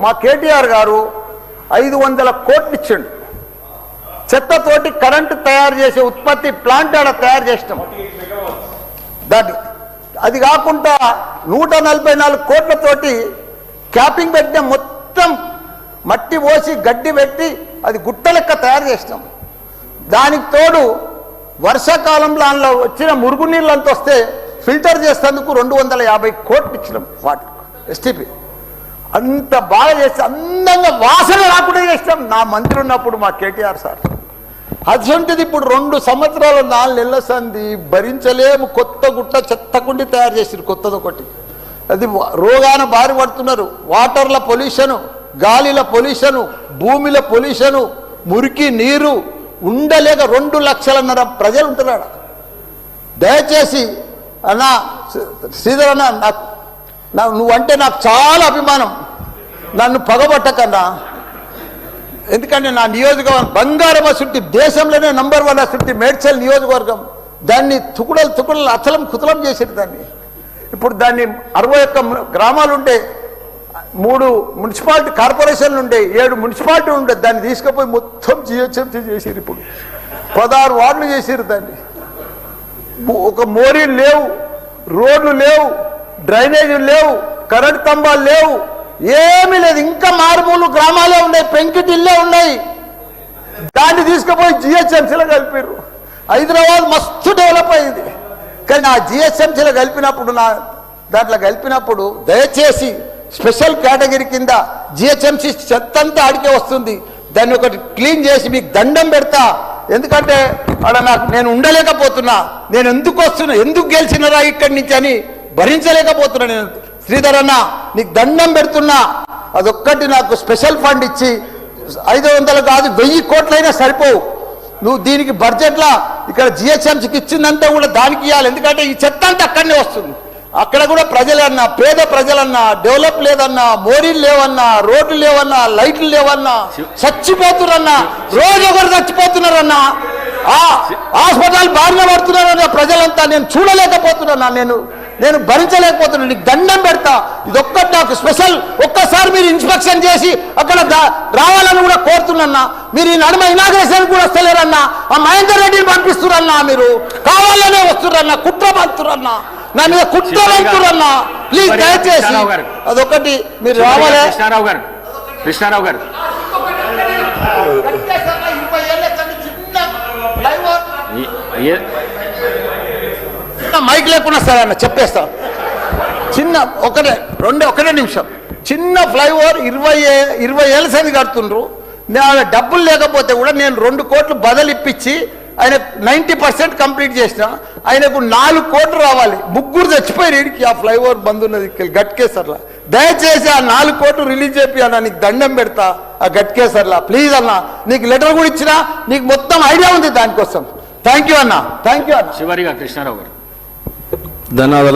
మా కేటీఆర్ గారు 500 కోట్లు ఇచ్చిండు. చెత్తతోటి కరెంటు తయారు చేసే ఉత్పత్తి ప్లాంట్ ఆడ తయారు చేస్తాం. అది కాకుండా 144 కోట్లతోటి క్యాపింగ్ పెట్టిన మొత్తం మట్టి పోసి గడ్డి పెట్టి అది గుట్ట లెక్క తయారు చేస్తాం. దానికి తోడు వర్షాకాలంలో అందులో వచ్చిన మురుగునీళ్ళంతా వస్తే ఫిల్టర్ చేసేందుకు 250 కోట్లు ఇచ్చినాం. వాటి ఎస్టీపీ అంత బాగా చేస్తే అందంగా వాసన రాకుండా చేస్తాం. నా మంత్రి ఉన్నప్పుడు మా కేటీఆర్ సార్ అటువంటిది ఇప్పుడు 2 సంవత్సరాలు 4 నెలల సంది భరించలేము. కొత్త గుట్ట చెత్తకుండి తయారు చేసారు కొత్తదొకటి. అది రోగాన బారి పడుతున్నారు. వాటర్ల పొల్యూషను, గాలిల పొల్యూషను, భూమిల పొల్యూషను, మురికి నీరు ఉండలేక 2 లక్షలన్నర ప్రజలు ఉంటున్నాడు. దయచేసి అన్నా శ్రీధర్ అన్న, నువ్వంటే నాకు చాలా అభిమానం. నన్ను పగబట్టకన్నా, ఎందుకంటే నా నియోజకవర్గం బంగారం అసుంటి దేశంలోనే నంబర్ 1 అసుంటి మేడ్చల్ నియోజకవర్గం. దాన్ని తుకుడలు అచలం కుతలం చేసేది. దాన్ని ఇప్పుడు దాన్ని 61 గ్రామాలు ఉంటే 3 మున్సిపాలిటీ కార్పొరేషన్లు ఉండే, 7 మున్సిపాలిటీ ఉండే. దాన్ని తీసుకుపోయి మొత్తం జిహెచ్ఎంసీ చేసారు. ఇప్పుడు 16 వార్డులు చేసారు. దాన్ని ఒక మోరీలు లేవు, రోడ్లు లేవు, డ్రైనేజీలు లేవు, కరెంట్ స్తంభాలు లేవు, ఏమీ లేదు. ఇంకా మారుమూలు గ్రామాలే ఉన్నాయి, పెంకిటిల్లే ఉన్నాయి. దాన్ని తీసుకుపోయి జిహెచ్ఎంసీలో కలిపారు. హైదరాబాద్ మస్తు డెవలప్ అయింది. కానీ ఆ జిహెచ్ఎంసీలో దాంట్లో కలిపినప్పుడు దయచేసి స్పెషల్ కేటగిరీ కింద జిహెచ్ఎంసీ చెత్త అంతా ఆడికే వస్తుంది. దాన్ని ఒకటి క్లీన్ చేసి మీకు దండం పెడతా. ఎందుకంటే అక్కడ నేను ఉండలేకపోతున్నా. నేను ఎందుకు వస్తున్నా, ఎందుకు గెలిచినరా ఇక్కడి నుంచి అని భరించలేకపోతున్నా. నేను శ్రీధర్ అన్న నీకు దండం పెడుతున్నా. అదొక్కటి నాకు స్పెషల్ ఫండ్ ఇచ్చి 500 కాదు 1000 కోట్లైనా సరిపోవు. నువ్వు దీనికి బడ్జెట్లో ఇక్కడ జిహెచ్ఎంసీకి ఇచ్చిందంతా కూడా దానికి ఇవ్వాలి. ఎందుకంటే ఈ చెత్త అంతా అక్కడనే వస్తుంది. అక్కడ కూడా ప్రజలన్నా, పేద ప్రజలన్నా, డెవలప్ లేదన్నా, మోరీలు లేవన్నా, రోడ్లు లేవన్నా, లైట్లు లేవన్నా, చచ్చిపోతున్నారన్నా. రోజు ఒకరు చచ్చిపోతున్నారన్నా. హాస్పిటల్ బారిన పడుతున్నారన్న ప్రజలంతా. నేను చూడలేకపోతున్నా, నేను భరించలేకపోతున్నా. నీకు దండం పెడతా. ఇదొక్కటి నాకు స్పెషల్. ఒక్కసారి మీరు ఇన్స్పెక్షన్ చేసి అక్కడ రావాలని కూడా కోరుతున్నా. మీరు ఈ నడుమ ఇనాగ్రేషన్ కూడా వస్తలేరన్నా. ఆ మహేందర్ రెడ్డిని పంపిస్తురన్నా. మీరు కావాలనే వస్తురన్నా, కుట్ర పంతురన్నా, నా మీద కుట్ర పంతురన్నా. ప్లీజ్ దయచేసి అదొకటి మీరు రావాలి. కృష్ణారావు గారు మైక్ లేకుండా సరే అన్న చెప్పేస్తా. చిన్న ఒకటే నిమిషం. చిన్న ఫ్లైఓవర్ 20 ఏళ్ళ సంది కడుతుండ్రు. డబ్బులు లేకపోతే కూడా నేను 2 కోట్లు బదలిప్పించి ఆయన 90% కంప్లీట్ చేసిన. ఆయనకు 4 కోట్లు రావాలి. 3 చచ్చిపోయారు. ఇడికి ఆ ఫ్లైఓవర్ బంద్ ఉన్నది గట్కేసర్లా. దయచేసి ఆ 4 కోట్లు రిలీజ్ చేపి అన్న, నీకు దండం పెడతా. ఆ గట్కేసర్లా ప్లీజ్ అన్న. నీకు లెటర్ కూడా ఇచ్చినా, నీకు మొత్తం ఐడియా ఉంది దానికోసం. థ్యాంక్ యూ అన్న, థ్యాంక్ యూ అన్న. చివరిగా కృష్ణారావు గారు ధన్యవాదాలు.